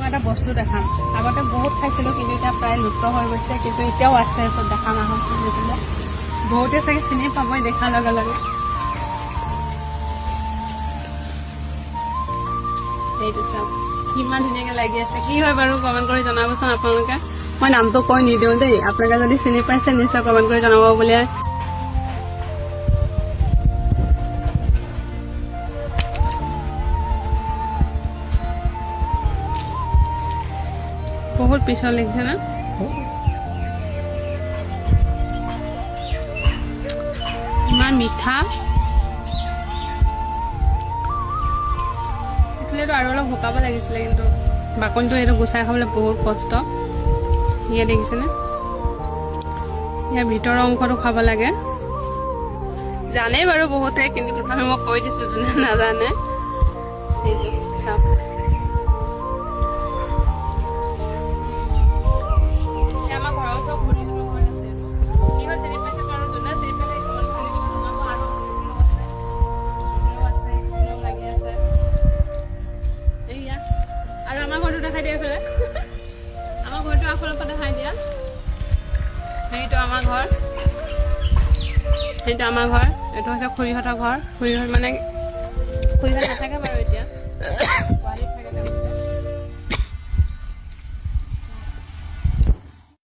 এটা বস্তু দেখাম আগতে বহুত খাইছিলোঁ কিন্তু এতিয়া প্ৰায় লুপ্ত হৈ গৈছে কিন্তু এতিয়াও আছে চব দেখাম আহক বহুতে চাগে চিনি পাবই দেখাৰ লগে লগে এইটো চাওক কিমান ধুনীয়াকৈ লাগি আছে কি হয় বাৰু কমেণ্ট কৰি জনাবচোন আপোনালোকে মই নামটো কৈ নিদিওঁ দেই আপোনালোকে যদি চিনি পাইছে নিশ্চয় কমেণ্ট কৰি জনাব বুলি বহুত পিছল লাগিছে না ইমান মিঠা আছিলেতো আৰু অলপ শুকাব লাগিছিলে কিন্তু বাকলিটো এইটো গুচাই খাবলৈ বহুত কষ্ট ইয়ে দেখিছেনে ইয়াৰ ভিতৰৰ অংশটো খাব লাগে জানে বাৰু বহুতে কিন্তু তথাপি মই কৈ দিছোঁ যোনে নাজানে চাওক আৰু আমাৰ ঘৰটো দেখাই দিয়া ফেলে আমাৰ ঘৰটো আগফালৰ পৰা দেখাই দিয়া সেইটো আমাৰ ঘৰ এইটো হৈছে খুৰীহঁতৰ ঘৰ খুৰীহঁত মানে খুৰীহঁত নাথাকে বাৰু এতিয়া